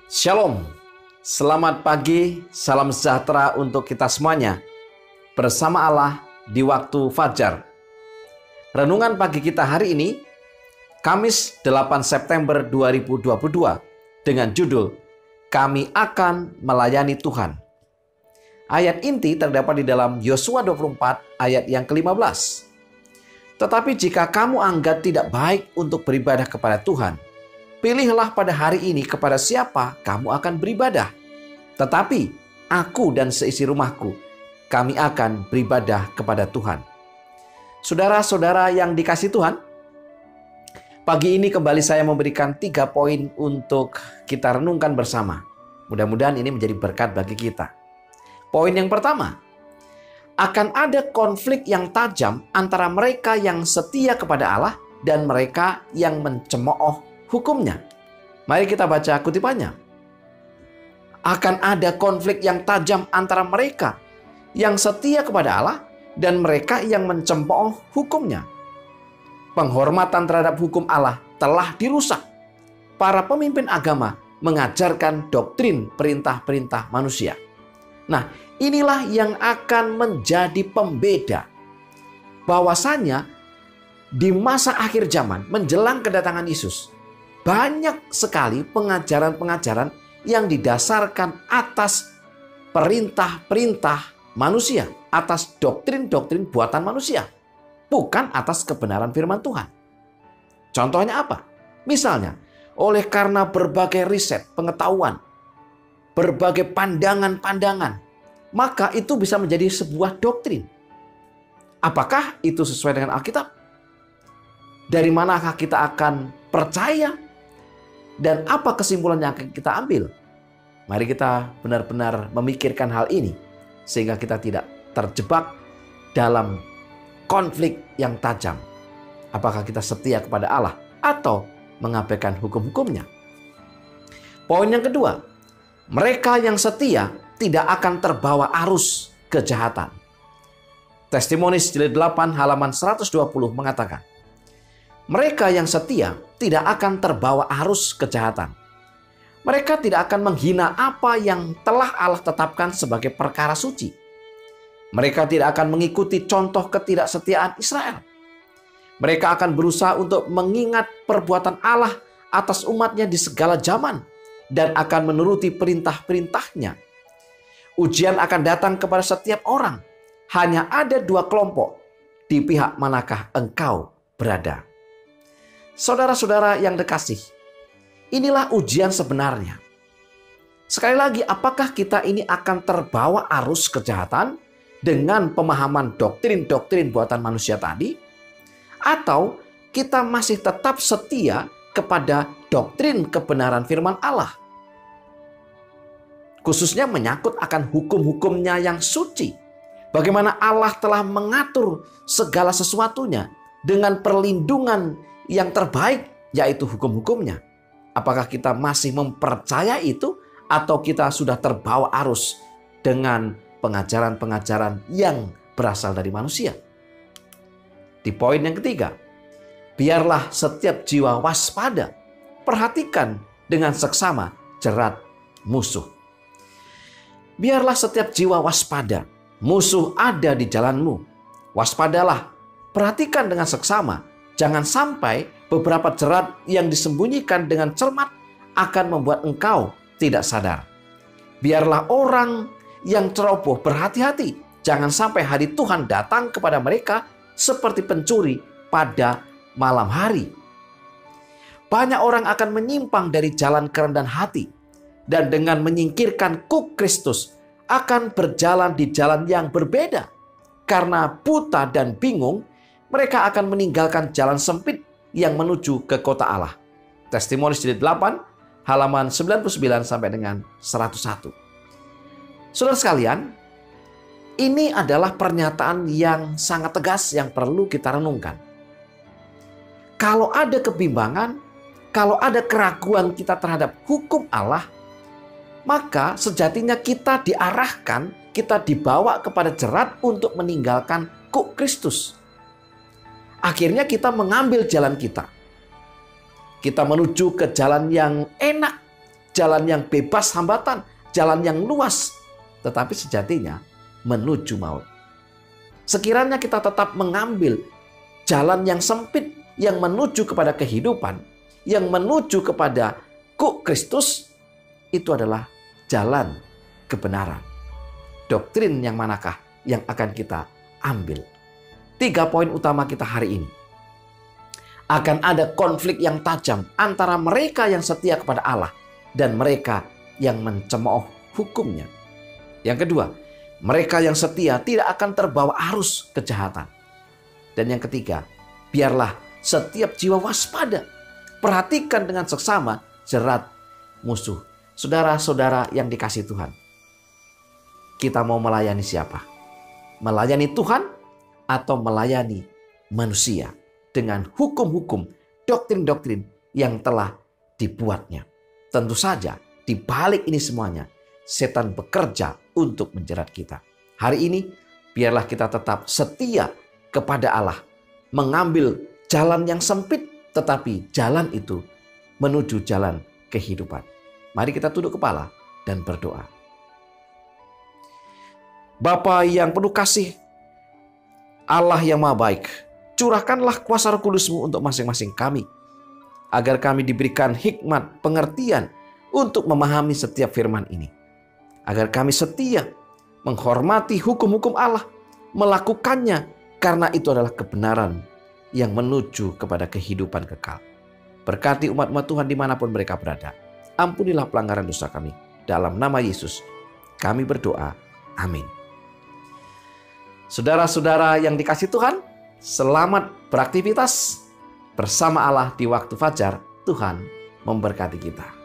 Shalom, selamat pagi, salam sejahtera untuk kita semuanya. Bersama Allah di waktu fajar. Renungan pagi kita hari ini, Kamis 8 September 2022, dengan judul, Kami akan melayani Tuhan. Ayat inti terdapat di dalam Yosua 24 ayat yang ke-15. Tetapi jika kamu anggap tidak baik untuk beribadah kepada Tuhan, pilihlah pada hari ini kepada siapa kamu akan beribadah. Tetapi aku dan seisi rumahku, kami akan beribadah kepada Tuhan. Saudara-saudara yang dikasihi Tuhan, pagi ini kembali saya memberikan 3 poin untuk kita renungkan bersama. Mudah-mudahan ini menjadi berkat bagi kita. Poin yang pertama, akan ada konflik yang tajam antara mereka yang setia kepada Allah dan mereka yang mencemooh hukumnya. Mari kita baca kutipannya. Akan ada konflik yang tajam antara mereka yang setia kepada Allah dan mereka yang mencemooh hukumnya. Penghormatan terhadap hukum Allah telah dirusak. Para pemimpin agama mengajarkan doktrin perintah-perintah manusia. Nah, inilah yang akan menjadi pembeda. Bahwasanya di masa akhir zaman menjelang kedatangan Yesus, banyak sekali pengajaran-pengajaran yang didasarkan atas perintah-perintah manusia, atas doktrin-doktrin buatan manusia, bukan atas kebenaran firman Tuhan. Contohnya apa? Misalnya, oleh karena berbagai riset, pengetahuan, berbagai pandangan-pandangan, maka itu bisa menjadi sebuah doktrin. Apakah itu sesuai dengan Alkitab? Dari manakah kita akan percaya? Dan apa kesimpulan yang akan kita ambil? Mari kita benar-benar memikirkan hal ini, sehingga kita tidak terjebak dalam konflik yang tajam. Apakah kita setia kepada Allah atau mengabaikan hukum-hukumnya? Poin yang kedua, mereka yang setia tidak akan terbawa arus kejahatan. Testimonies jilid 8 halaman 120 mengatakan, mereka yang setia tidak akan terbawa arus kejahatan. Mereka tidak akan menghina apa yang telah Allah tetapkan sebagai perkara suci. Mereka tidak akan mengikuti contoh ketidaksetiaan Israel. Mereka akan berusaha untuk mengingat perbuatan Allah atas umatnya di segala zaman dan akan menuruti perintah-perintahnya. Ujian akan datang kepada setiap orang. Hanya ada 2 kelompok. Di pihak manakah engkau berada? Saudara-saudara yang terkasih, inilah ujian sebenarnya. Sekali lagi, apakah kita ini akan terbawa arus kejahatan dengan pemahaman doktrin-doktrin buatan manusia tadi? Atau kita masih tetap setia kepada doktrin kebenaran firman Allah? Khususnya menyangkut akan hukum-hukumnya yang suci. Bagaimana Allah telah mengatur segala sesuatunya dengan perlindungan yang terbaik, yaitu hukum-hukumnya. Apakah kita masih mempercayai itu atau kita sudah terbawa arus dengan pengajaran-pengajaran yang berasal dari manusia? Di poin yang ketiga, biarlah setiap jiwa waspada, perhatikan dengan seksama jerat musuh. Biarlah setiap jiwa waspada, musuh ada di jalanmu. Waspadalah, perhatikan dengan seksama. Jangan sampai beberapa jerat yang disembunyikan dengan cermat akan membuat engkau tidak sadar. Biarlah orang yang ceroboh berhati-hati. Jangan sampai hari Tuhan datang kepada mereka seperti pencuri pada malam hari. Banyak orang akan menyimpang dari jalan kerendahan hati. Dan dengan menyingkirkan kuk Kristus akan berjalan di jalan yang berbeda. Karena buta dan bingung, mereka akan meninggalkan jalan sempit yang menuju ke kota Allah. Testimonies jilid 8 halaman 99 sampai dengan 101. Saudara sekalian, ini adalah pernyataan yang sangat tegas yang perlu kita renungkan. Kalau ada kebimbangan, kalau ada keraguan kita terhadap hukum Allah, maka sejatinya kita diarahkan, kita dibawa kepada jerat untuk meninggalkan kuk Kristus. Akhirnya kita mengambil jalan kita. Kita menuju ke jalan yang enak, jalan yang bebas hambatan, jalan yang luas, tetapi sejatinya menuju maut. Sekiranya kita tetap mengambil jalan yang sempit, yang menuju kepada kehidupan, yang menuju kepada Kristus, itu adalah jalan kebenaran. Doktrin yang manakah yang akan kita ambil? 3 poin utama kita hari ini. Akan ada konflik yang tajam antara mereka yang setia kepada Allah dan mereka yang mencemooh hukumnya. Yang kedua, mereka yang setia tidak akan terbawa arus kejahatan. Dan yang ketiga, biarlah setiap jiwa waspada. Perhatikan dengan seksama jerat musuh. Saudara-saudara yang dikasihi Tuhan, kita mau melayani siapa? Melayani Tuhan atau melayani manusia dengan hukum-hukum, doktrin-doktrin yang telah dibuatnya? Tentu saja di balik ini semuanya setan bekerja untuk menjerat kita. Hari ini biarlah kita tetap setia kepada Allah, mengambil jalan yang sempit, tetapi jalan itu menuju jalan kehidupan. Mari kita tunduk kepala dan berdoa. Bapa yang penuh kasih, Allah yang maha baik, curahkanlah kuasa Roh Kudus-Mu untuk masing-masing kami, agar kami diberikan hikmat, pengertian untuk memahami setiap firman ini. Agar kami setia menghormati hukum-hukum Allah, melakukannya karena itu adalah kebenaran yang menuju kepada kehidupan kekal. Berkati umat-umat Tuhan dimanapun mereka berada. Ampunilah pelanggaran dosa kami. Dalam nama Yesus kami berdoa. Amin. Saudara-saudara yang dikasihi Tuhan, selamat beraktivitas bersama Allah di waktu fajar. Tuhan memberkati kita.